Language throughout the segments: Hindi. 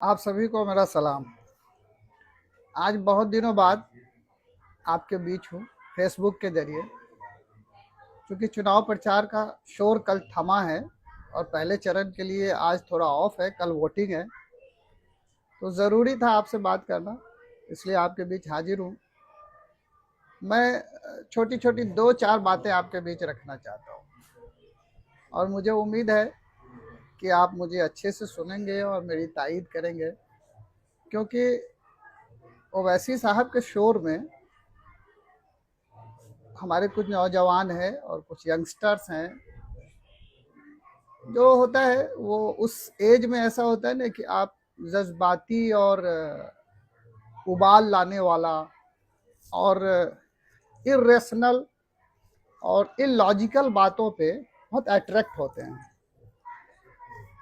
आप सभी को मेरा सलाम। आज बहुत दिनों बाद आपके बीच हूँ फेसबुक के जरिए, क्योंकि चुनाव प्रचार का शोर कल थमा है और पहले चरण के लिए आज थोड़ा ऑफ है, कल वोटिंग है। तो ज़रूरी था आपसे बात करना, इसलिए आपके बीच हाजिर हूँ। मैं छोटी छोटी दो चार बातें आपके बीच रखना चाहता हूँ और मुझे उम्मीद है कि आप मुझे अच्छे से सुनेंगे और मेरी तायीद करेंगे, क्योंकि ओवैसी साहब के शोर में हमारे कुछ नौजवान हैं और कुछ यंगस्टर्स हैं। जो होता है वो उस एज में ऐसा होता है ना कि आप जज्बाती और उबाल लाने वाला और इरेशनल और इलॉजिकल बातों पे बहुत अट्रैक्ट होते हैं।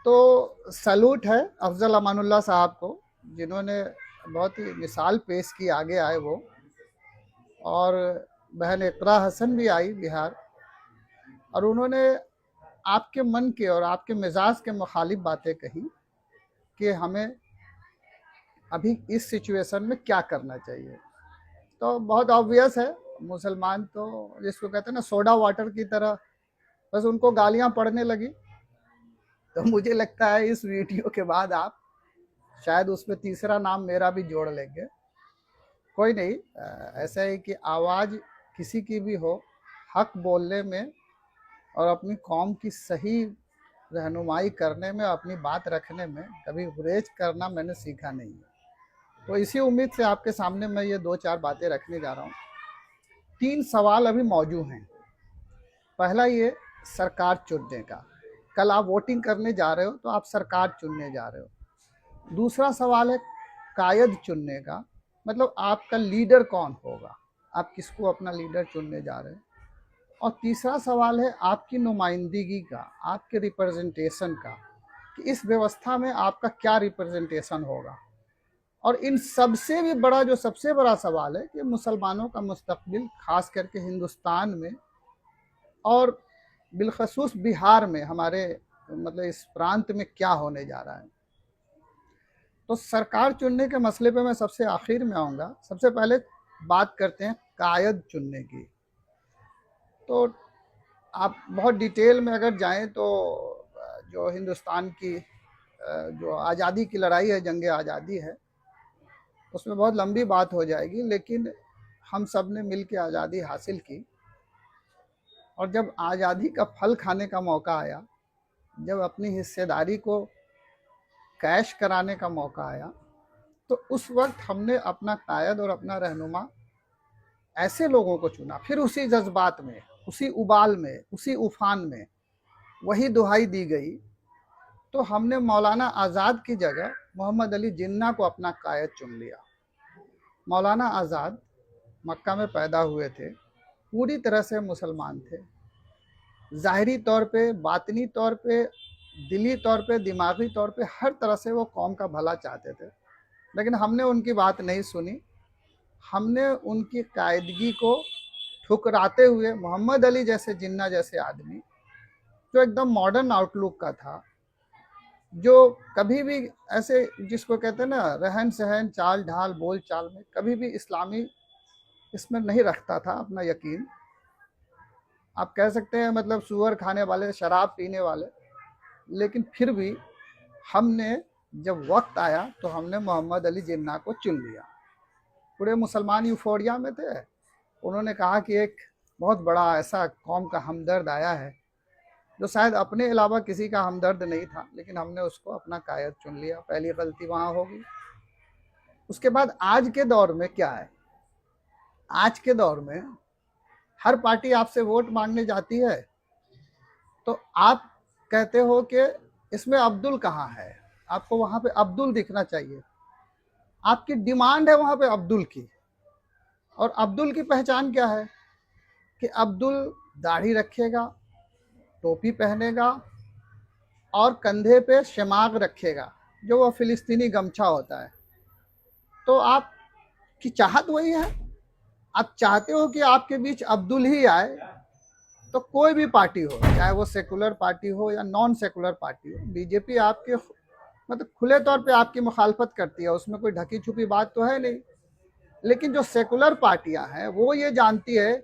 तो सैल्यूट है अफजल अमानुल्लाह साहब को, जिन्होंने बहुत ही मिसाल पेश की, आगे आए वो। और बहन इकरा हसन भी आई बिहार, और उन्होंने आपके मन के और आपके मिजाज के मुखालिफ बातें कही कि हमें अभी इस सिचुएशन में क्या करना चाहिए। तो बहुत ऑब्वियस है, मुसलमान तो जिसको कहते हैं ना सोडा वाटर की तरह, बस उनको गालियां पड़ने लगी। तो मुझे लगता है इस वीडियो के बाद आप शायद उसमें तीसरा नाम मेरा भी जोड़ लेंगे। कोई नहीं, ऐसा है कि आवाज़ किसी की भी हो, हक बोलने में और अपनी कौम की सही रहनुमाई करने में, अपनी बात रखने में कभी गुरेज करना मैंने सीखा नहीं है। तो इसी उम्मीद से आपके सामने मैं ये दो चार बातें रखने जा रहा हूँ। 3 सवाल अभी मौजूद हैं। पहला ये सरकार चुनने का, कल आप वोटिंग करने जा रहे हो तो आप सरकार चुनने जा रहे हो। दूसरा सवाल है कायद चुनने का, मतलब आपका लीडर कौन होगा, आप किसको अपना लीडर चुनने जा रहे हो। और तीसरा सवाल है आपकी नुमाइंदगी का, आपके रिप्रेजेंटेशन का, कि इस व्यवस्था में आपका क्या रिप्रेजेंटेशन होगा। और इन सबसे भी बड़ा, जो सबसे बड़ा सवाल है कि मुसलमानों का मुस्तकबिल खास करके हिंदुस्तान में और बिलखसूस बिहार में, हमारे मतलब इस प्रांत में क्या होने जा रहा है। तो सरकार चुनने के मसले पे मैं सबसे आखिर में आऊँगा। सबसे पहले बात करते हैं कायद चुनने की। तो आप बहुत डिटेल में अगर जाएं तो जो हिंदुस्तान की जो आज़ादी की लड़ाई है, जंग आज़ादी है, उसमें बहुत लंबी बात हो जाएगी, लेकिन हम सब ने मिल के आज़ादी हासिल की। और जब आज़ादी का फल खाने का मौका आया, जब अपनी हिस्सेदारी को कैश कराने का मौका आया, तो उस वक्त हमने अपना कायद और अपना रहनुमा ऐसे लोगों को चुना। फिर उसी जज्बात में, उसी उबाल में, उसी उफान में वही दुहाई दी गई, तो हमने मौलाना आज़ाद की जगह मोहम्मद अली जिन्ना को अपना कायद चुन लिया। मौलाना आज़ाद मक्का में पैदा हुए थे, पूरी तरह से मुसलमान थे, ज़ाहिरी तौर पे, बातनी तौर पे, दिली तौर पे, दिमागी तौर पे, हर तरह से वो कौम का भला चाहते थे। लेकिन हमने उनकी बात नहीं सुनी। हमने उनकी कायदगी को ठुकराते हुए मोहम्मद अली जैसे जिन्ना जैसे आदमी, जो एकदम मॉडर्न आउटलुक का था, जो कभी भी ऐसे जिसको कहते हैं ना रहन सहन, चाल ढाल, बोल चाल में कभी भी इस्लामी इसमें नहीं रखता था अपना यकीन। आप कह सकते हैं मतलब सुअर खाने वाले, शराब पीने वाले, लेकिन फिर भी हमने जब वक्त आया तो हमने मोहम्मद अली जिन्ना को चुन लिया। पूरे मुसलमान यूफोरिया में थे। उन्होंने कहा कि एक बहुत बड़ा ऐसा कौम का हमदर्द आया है, जो शायद अपने अलावा किसी का हमदर्द नहीं था, लेकिन हमने उसको अपना कायद चुन लिया। पहली गलती वहाँ होगी। उसके बाद आज के दौर में क्या है, आज के दौर में हर पार्टी आपसे वोट मांगने जाती है तो आप कहते हो कि इसमें अब्दुल कहाँ है, आपको वहाँ पे अब्दुल दिखना चाहिए। आपकी डिमांड है वहाँ पे अब्दुल की। और अब्दुल की पहचान क्या है कि अब्दुल दाढ़ी रखेगा, टोपी पहनेगा और कंधे पे शमाग रखेगा, जो वो फिलिस्तीनी गमछा होता है। तो आपकी चाहत वही है, आप चाहते हो कि आपके बीच अब्दुल ही आए। तो कोई भी पार्टी हो, चाहे वो सेकुलर पार्टी हो या नॉन सेकुलर पार्टी हो, बीजेपी आपके मतलब खुले तौर पे आपकी मुखालफत करती है, उसमें कोई ढकी छुपी बात तो है नहीं। लेकिन जो सेकुलर पार्टियां हैं वो ये जानती है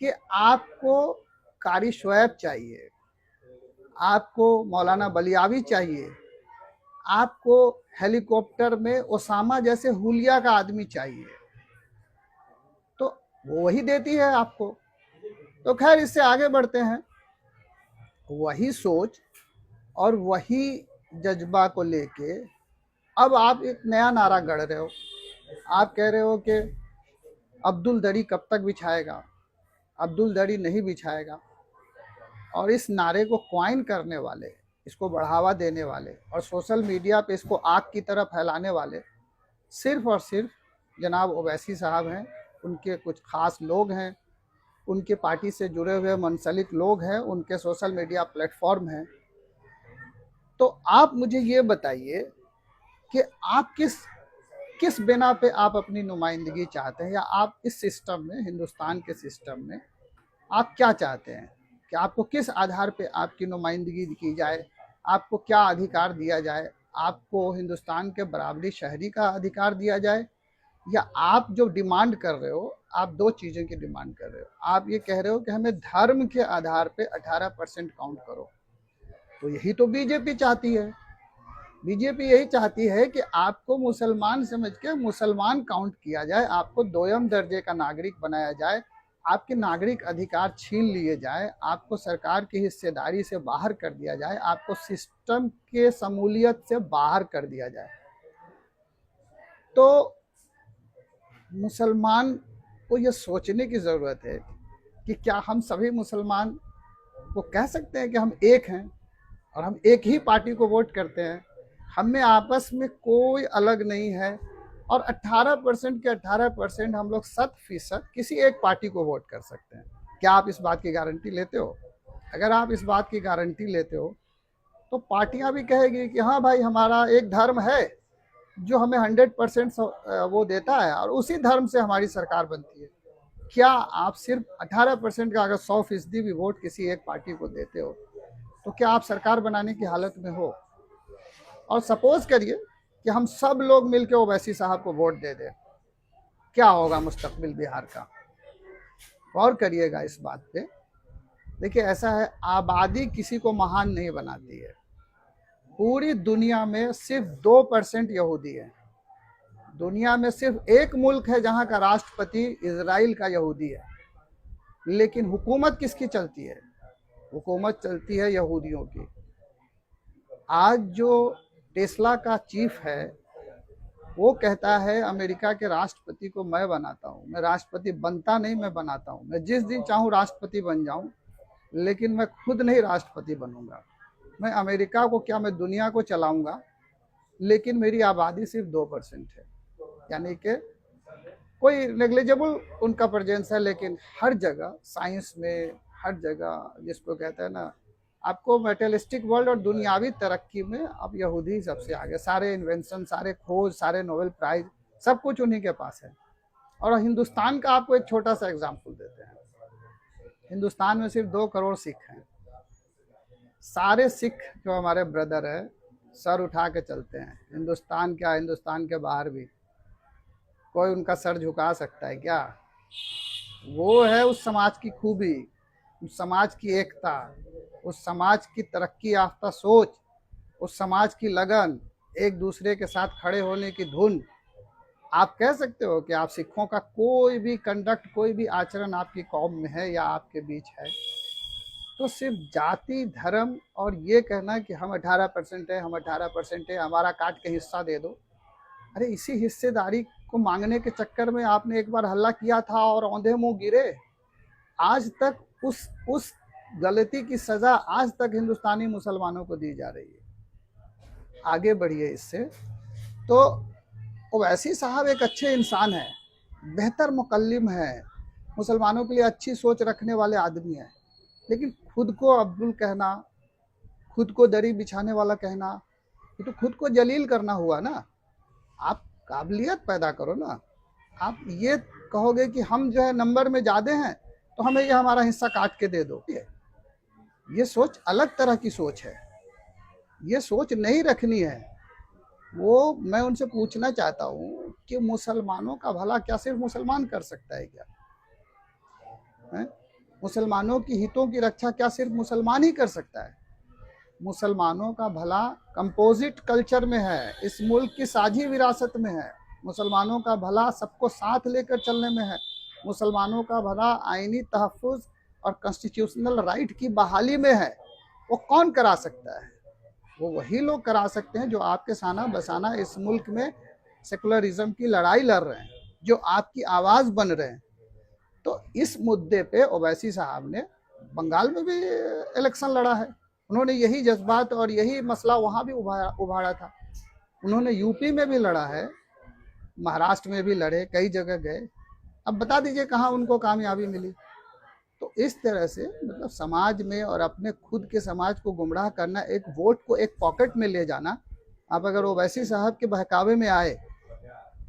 कि आपको कारी शुएब चाहिए, आपको मौलाना बलियावी चाहिए, आपको हेलीकॉप्टर में ओसामा जैसे हुलिया का आदमी चाहिए, तो वो वही देती है आपको। तो खैर, इससे आगे बढ़ते हैं। वही सोच और वही जज्बा को लेके अब आप एक नया नारा गढ़ रहे हो। आप कह रहे हो कि अब्दुल दरी कब तक बिछाएगा, अब्दुल दरी नहीं बिछाएगा। और इस नारे को क्वाइन करने वाले, इसको बढ़ावा देने वाले और सोशल मीडिया पे इसको आग की तरह फैलाने वाले सिर्फ और सिर्फ जनाब ओवैसी साहब हैं, उनके कुछ खास लोग हैं, उनके पार्टी से जुड़े हुए मनसलिक लोग हैं, उनके सोशल मीडिया प्लेटफॉर्म हैं। तो आप मुझे ये बताइए कि आप किस किस बिना पे आप अपनी नुमाइंदगी चाहते हैं, या आप इस सिस्टम में, हिंदुस्तान के सिस्टम में आप क्या चाहते हैं कि आपको किस आधार पे आपकी नुमाइंदगी की जाए, आपको क्या अधिकार दिया जाए, आपको हिंदुस्तान के बराबरी शहरी का अधिकार दिया जाए, या आप जो डिमांड कर रहे हो, आप दो चीज़ों की डिमांड कर रहे हो। आप ये कह रहे हो कि हमें धर्म के आधार पे 18% काउंट करो, तो यही तो बीजेपी चाहती है। बीजेपी यही चाहती है कि आपको मुसलमान समझ के मुसलमान काउंट किया जाए, आपको दोयम दर्जे का नागरिक बनाया जाए, आपके नागरिक अधिकार छीन लिए जाए, आपको सरकार की हिस्सेदारी से बाहर कर दिया जाए, आपको सिस्टम के शमूलियत से बाहर कर दिया जाए। तो मुसलमान को ये सोचने की ज़रूरत है कि क्या हम सभी मुसलमान को कह सकते हैं कि हम एक हैं और हम एक ही पार्टी को वोट करते हैं, हम में आपस में कोई अलग नहीं है, और 18% के 18% हम लोग 100% किसी एक पार्टी को वोट कर सकते हैं। क्या आप इस बात की गारंटी लेते हो? अगर आप इस बात की गारंटी लेते हो तो पार्टियां भी कहेगी कि हाँ भाई, हमारा एक धर्म है जो हमें 100% वो देता है और उसी धर्म से हमारी सरकार बनती है। क्या आप सिर्फ 18% का अगर 100% भी वोट किसी एक पार्टी को देते हो तो क्या आप सरकार बनाने की हालत में हो? और सपोज करिए कि हम सब लोग मिलकर ओवैसी साहब को वोट दे दें, क्या होगा मुस्तकबिल बिहार का? गौर करिएगा इस बात पे। देखिए, ऐसा है, आबादी किसी को महान नहीं बनाती है। पूरी दुनिया में सिर्फ 2% यहूदी है। दुनिया में सिर्फ एक मुल्क है जहां का राष्ट्रपति इजराइल का यहूदी है, लेकिन हुकूमत किसकी चलती है? हुकूमत चलती है यहूदियों की। आज जो टेस्ला का चीफ है वो कहता है अमेरिका के राष्ट्रपति को मैं बनाता हूँ। मैं राष्ट्रपति बनता नहीं, मैं बनाता हूँ। मैं जिस दिन चाहूँ राष्ट्रपति बन जाऊँ, लेकिन मैं खुद नहीं राष्ट्रपति बनूंगा। मैं अमेरिका को क्या, मैं दुनिया को चलाऊंगा, लेकिन मेरी आबादी सिर्फ 2% है। यानी कि कोई नेग्लिजिबल उनका प्रेजेंस है, लेकिन हर जगह साइंस में, हर जगह जिसको कहते हैं ना, आपको मेटेरियलिस्टिक वर्ल्ड और दुनियावी तरक्की में अब यहूदी सबसे आगे। सारे इन्वेंशन, सारे खोज, सारे नोबेल प्राइज, सब कुछ उन्हीं के पास है। और हिंदुस्तान का आपको एक छोटा सा एग्जाम्पल देते हैं। हिंदुस्तान में सिर्फ 2 करोड़ सिख हैं। सारे सिख जो हमारे ब्रदर है सर उठा के चलते हैं। हिंदुस्तान क्या, हिंदुस्तान के बाहर भी कोई उनका सर झुका सकता है क्या? वो है उस समाज की खूबी, उस समाज की एकता, उस समाज की तरक्की याफ्ता सोच, उस समाज की लगन, एक दूसरे के साथ खड़े होने की धुन। आप कह सकते हो कि आप सिखों का कोई भी कंडक्ट, कोई भी आचरण आपकी कौम में है या आपके बीच है, तो सिर्फ जाति, धर्म और ये कहना कि हम 18% है, हम 18% है, हमारा काट के हिस्सा दे दो। अरे इसी हिस्सेदारी को मांगने के चक्कर में आपने एक बार हल्ला किया था और औंधे मुंह गिरे। आज तक उस गलती की सजा आज तक हिंदुस्तानी मुसलमानों को दी जा रही है। आगे बढ़िए इससे। तो ओवैसी साहब एक अच्छे इंसान हैं, बेहतर मुकल्लिम है, मुसलमानों के लिए अच्छी सोच रखने वाले आदमी हैं, लेकिन खुद को अब्दुल कहना, खुद को दरी बिछाने वाला कहना, ये तो खुद को जलील करना हुआ ना। आप काबिलियत पैदा करो ना। आप ये कहोगे कि हम जो है नंबर में ज़्यादा हैं तो हमें ये हमारा हिस्सा काट के दे दो, ये सोच अलग तरह की सोच है। ये सोच नहीं रखनी है। वो मैं उनसे पूछना चाहता हूँ कि मुसलमानों का भला क्या सिर्फ मुसलमान कर सकता है क्या? है? मुसलमानों की हितों की रक्षा क्या सिर्फ मुसलमान ही कर सकता है? मुसलमानों का भला कंपोजिट कल्चर में है, इस मुल्क की साझी विरासत में है। मुसलमानों का भला सबको साथ लेकर चलने में है। मुसलमानों का भला आईनी तहफ़्फ़ुज़ और कॉन्स्टिट्यूशनल राइट की बहाली में है। वो कौन करा सकता है? वो वही लोग करा सकते हैं जो आपके साना बसाना इस मुल्क में सेकुलरिज्म की लड़ाई लड़ रहे हैं, जो आपकी आवाज़ बन रहे हैं। तो इस मुद्दे पे ओवैसी साहब ने बंगाल में भी इलेक्शन लड़ा है। उन्होंने यही जज्बात और यही मसला वहाँ भी उभारा था। उन्होंने यूपी में भी लड़ा है, महाराष्ट्र में भी लड़े, कई जगह गए। अब बता दीजिए कहाँ उनको कामयाबी मिली? तो इस तरह से मतलब समाज में और अपने खुद के समाज को गुमराह करना, एक वोट को एक पॉकेट में ले जाना। आप अगर ओवैसी साहब के बहकावे में आए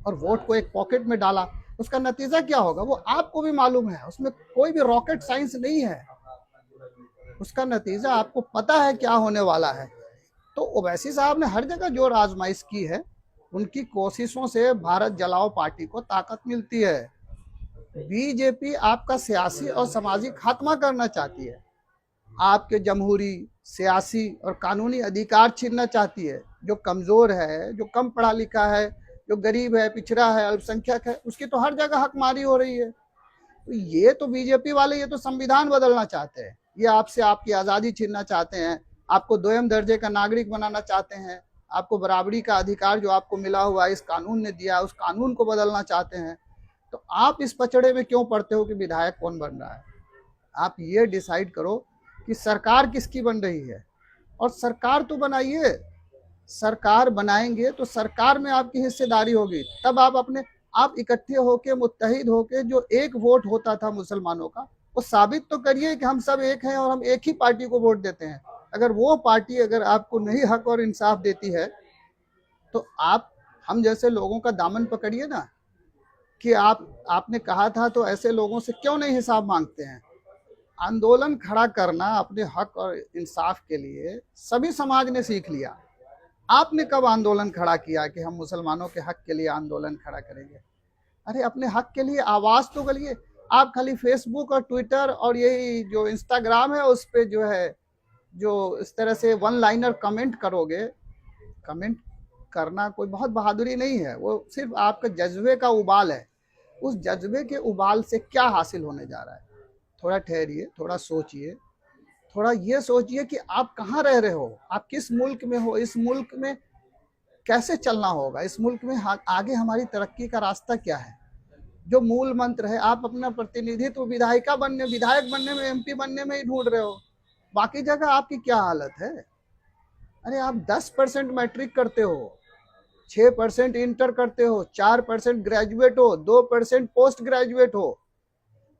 और वोट को एक पॉकेट में डाला, उसका नतीजा क्या होगा वो आपको भी मालूम है। उसमें कोई भी रॉकेट साइंस नहीं है, उसका नतीजा आपको पता है क्या होने वाला है। तो ओवैसी साहब ने हर जगह जोर आजमाइश की है, उनकी कोशिशों से भारत जलाओ पार्टी को ताकत मिलती है। बीजेपी आपका सियासी और सामाजिक खात्मा करना चाहती है, आपके जमहूरी, सियासी और कानूनी अधिकार छीनना चाहती है। जो कमज़ोर है, जो कम पढ़ा लिखा है, जो गरीब है, पिछड़ा है, अल्पसंख्यक है, उसकी तो हर जगह हकमारी हो रही है। तो ये तो बीजेपी वाले ये तो संविधान बदलना चाहते हैं, ये आपसे आपकी आज़ादी छीनना चाहते हैं, आपको दोयम दर्जे का नागरिक बनाना चाहते हैं, आपको बराबरी का अधिकार जो आपको मिला हुआ इस कानून ने दिया, उस कानून को बदलना चाहते हैं। तो आप इस पचड़े में क्यों पड़ते हो कि विधायक कौन बन रहा है? आप ये डिसाइड करो कि सरकार किसकी बन रही है, और सरकार तो बनाइए। सरकार बनाएंगे तो सरकार में आपकी हिस्सेदारी होगी, तब आप इकट्ठे होके, मुत्तहिद होके, जो एक वोट होता था मुसलमानों का, वो साबित तो करिए कि हम सब एक हैं और हम एक ही पार्टी को वोट देते हैं। अगर वो पार्टी अगर आपको नहीं हक और इंसाफ देती है, तो आप हम जैसे लोगों का दामन पकड़िए ना, कि आपने कहा था तो ऐसे लोगों से क्यों नहीं हिसाब मांगते हैं। आंदोलन खड़ा करना अपने हक और इंसाफ के लिए सभी समाज ने सीख लिया। आपने कब आंदोलन खड़ा किया कि हम मुसलमानों के हक के लिए आंदोलन खड़ा करेंगे? अरे अपने हक के लिए आवाज तो करिए। आप खाली फेसबुक और ट्विटर और यही जो इंस्टाग्राम है उस पर जो है, जो इस तरह से वन लाइनर कमेंट करोगे, कमेंट करना कोई बहुत बहादुरी नहीं है, वो सिर्फ आपका जज्बे का उबाल है। उस जज्बे के उबाल से क्या हासिल होने जा रहा है? थोड़ा ठहरिए, थोड़ा सोचिए, थोड़ा ये सोचिए कि आप कहाँ रह रहे हो, आप किस मुल्क में हो, इस मुल्क में कैसे चलना होगा, इस मुल्क में आगे हमारी तरक्की का रास्ता क्या है। जो मूल मंत्र है, आप अपना प्रतिनिधित्व विधायक बनने में, एमपी बनने में ही ढूंढ रहे हो। बाकी जगह आपकी क्या हालत है? अरे आप 10% मैट्रिक करते हो, 6% इंटर करते हो, 4% ग्रेजुएट हो, 2% पोस्ट ग्रेजुएट हो।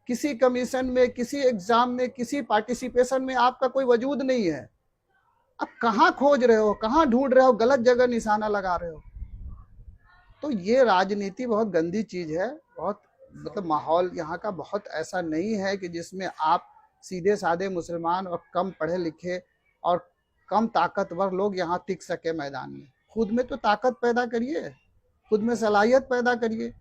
किसी कमीशन में, किसी एग्जाम में, किसी पार्टिसिपेशन में आपका कोई वजूद नहीं है। अब कहाँ खोज रहे हो, कहाँ ढूंढ रहे हो, गलत जगह निशाना लगा रहे हो। तो ये राजनीति बहुत गंदी चीज है। बहुत मतलब माहौल यहाँ का बहुत ऐसा नहीं है कि जिसमें आप सीधे साधे मुसलमान और कम पढ़े लिखे और कम ताकतवर लोग यहाँ टिक सके मैदान में। खुद में तो ताकत पैदा करिए, खुद में सलाहियत पैदा करिए।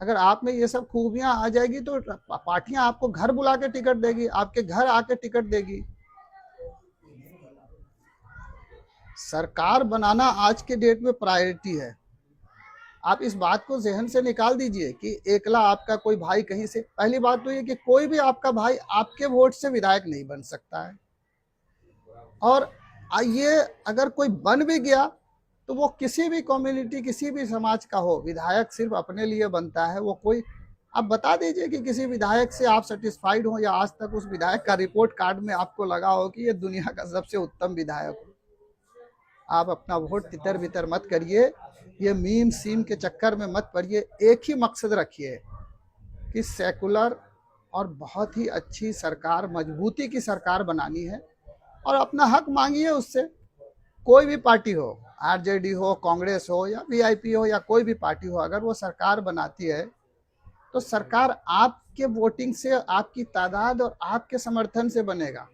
अगर आप में ये सब खूबियां आ जाएगी तो पार्टियां आपको घर बुला के टिकट देगी, आपके घर आके टिकट देगी। सरकार बनाना आज के डेट में प्रायोरिटी है। आप इस बात को जहन से निकाल दीजिए कि एकला आपका कोई भाई कहीं से, पहली बात तो ये कि कोई भी आपका भाई आपके वोट से विधायक नहीं बन सकता है। और ये अगर कोई बन भी गया तो वो किसी भी कम्युनिटी, किसी भी समाज का हो, विधायक सिर्फ अपने लिए बनता है। वो कोई, आप बता दीजिए कि किसी विधायक से आप सेटिस्फाइड हो, या आज तक उस विधायक का रिपोर्ट कार्ड में आपको लगा हो कि ये दुनिया का सबसे उत्तम विधायक हो। आप अपना वोट तितर बितर मत करिए, ये मीम सीम के चक्कर में मत पड़िए। एक ही मकसद रखिए कि सेकुलर और बहुत ही अच्छी सरकार, मजबूती की सरकार बनानी है, और अपना हक मांगिए उससे। कोई भी पार्टी हो, आरजेडी हो, कांग्रेस हो, या वीआईपी हो, या कोई भी पार्टी हो, अगर वो सरकार बनाती है तो सरकार आपके वोटिंग से, आपकी तादाद और आपके समर्थन से बनेगा।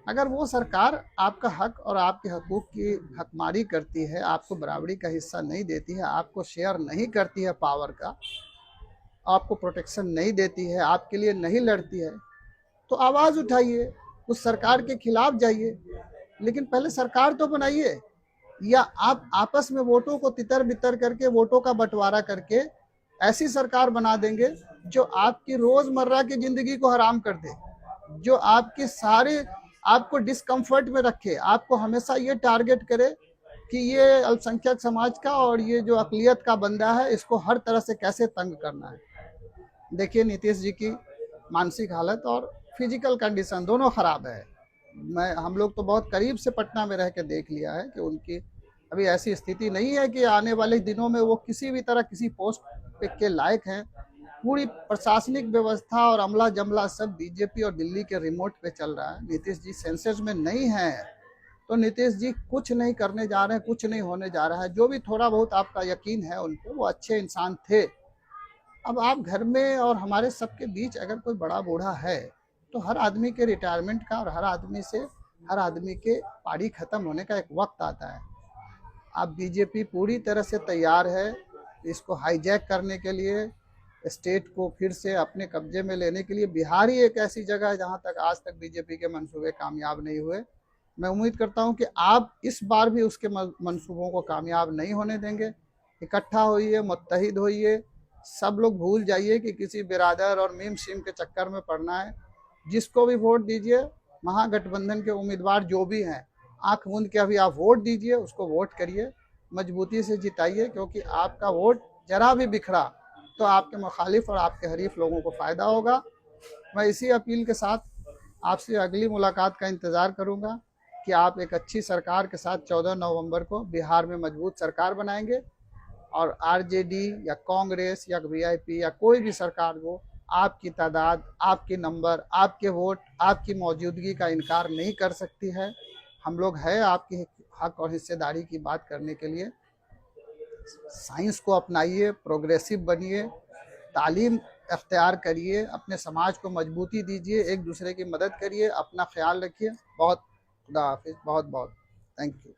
अगर वो सरकार आपका हक और आपके हकूक़ की हकमारी करती है, आपको बराबरी का हिस्सा नहीं देती है, आपको शेयर नहीं करती है पावर का, आपको प्रोटेक्शन नहीं देती है, आपके लिए नहीं लड़ती है, तो आवाज़ उठाइए, उस सरकार के खिलाफ जाइए, लेकिन पहले सरकार तो बनाइए। या आप आपस में वोटों को तितर बितर करके, वोटों का बंटवारा करके ऐसी सरकार बना देंगे जो आपकी रोजमर्रा की जिंदगी को हराम कर दे, जो आपके सारे आपको डिस्कम्फर्ट में रखे, आपको हमेशा ये टारगेट करे कि ये अल्पसंख्यक समाज का और ये जो अकलियत का बंदा है, इसको हर तरह से कैसे तंग करना है। देखिए नीतीश जी की मानसिक हालत और फिजिकल कंडीशन दोनों खराब है। हम लोग तो बहुत करीब से पटना में रह के देख लिया है कि उनकी अभी ऐसी स्थिति नहीं है कि आने वाले दिनों में वो किसी भी तरह किसी पोस्ट पे के लायक हैं। पूरी प्रशासनिक व्यवस्था और अमला जमला सब बीजेपी और दिल्ली के रिमोट पे चल रहा है। नीतीश जी सेंसेस में नहीं है, तो नीतीश जी कुछ नहीं करने जा रहे हैं, कुछ नहीं होने जा रहा है। जो भी थोड़ा बहुत आपका यकीन है उन पर, वो अच्छे इंसान थे। अब आप घर में और हमारे सबके बीच अगर कोई बड़ा बूढ़ा है, तो हर आदमी के रिटायरमेंट का और हर आदमी के पारी खत्म होने का एक वक्त आता है। अब बीजेपी पूरी तरह से तैयार है इसको हाईजैक करने के लिए, स्टेट को फिर से अपने कब्जे में लेने के लिए। बिहार ही एक ऐसी जगह है जहां तक आज तक बीजेपी के मंसूबे कामयाब नहीं हुए। मैं उम्मीद करता हूं कि आप इस बार भी उसके मंसूबों को कामयाब नहीं होने देंगे। इकट्ठा होइए, मुत्तहिद होइए, सब लोग भूल जाइए कि किसी बिरादर और मीम शीम के चक्कर में पड़ना है। जिसको भी वोट दीजिए, महागठबंधन के उम्मीदवार जो भी हैं, आंख मूंद के अभी आप वोट दीजिए, उसको वोट करिए, मजबूती से जिताइए, क्योंकि आपका वोट जरा भी बिखरा तो आपके मुखालिफ और आपके हरीफ लोगों को फ़ायदा होगा। मैं इसी अपील के साथ आपसे अगली मुलाकात का इंतज़ार करूंगा कि आप एक अच्छी सरकार के साथ 14 नवंबर को बिहार में मजबूत सरकार बनाएंगे और आरजेडी या कांग्रेस या वीआईपी या कोई भी सरकार हो, आपकी तादाद, आपके नंबर, आपके वोट, आपकी मौजूदगी का इनकार नहीं कर सकती है। हम लोग हैं आपकी हक और हिस्सेदारी की बात करने के लिए। साइंस को अपनाइए, प्रोग्रेसिव बनिए, तालीम अख्तियार करिए, अपने समाज को मजबूती दीजिए, एक दूसरे की मदद करिए, अपना ख्याल रखिए। बहुत खुदा हाफिज़, बहुत बहुत थैंक यू।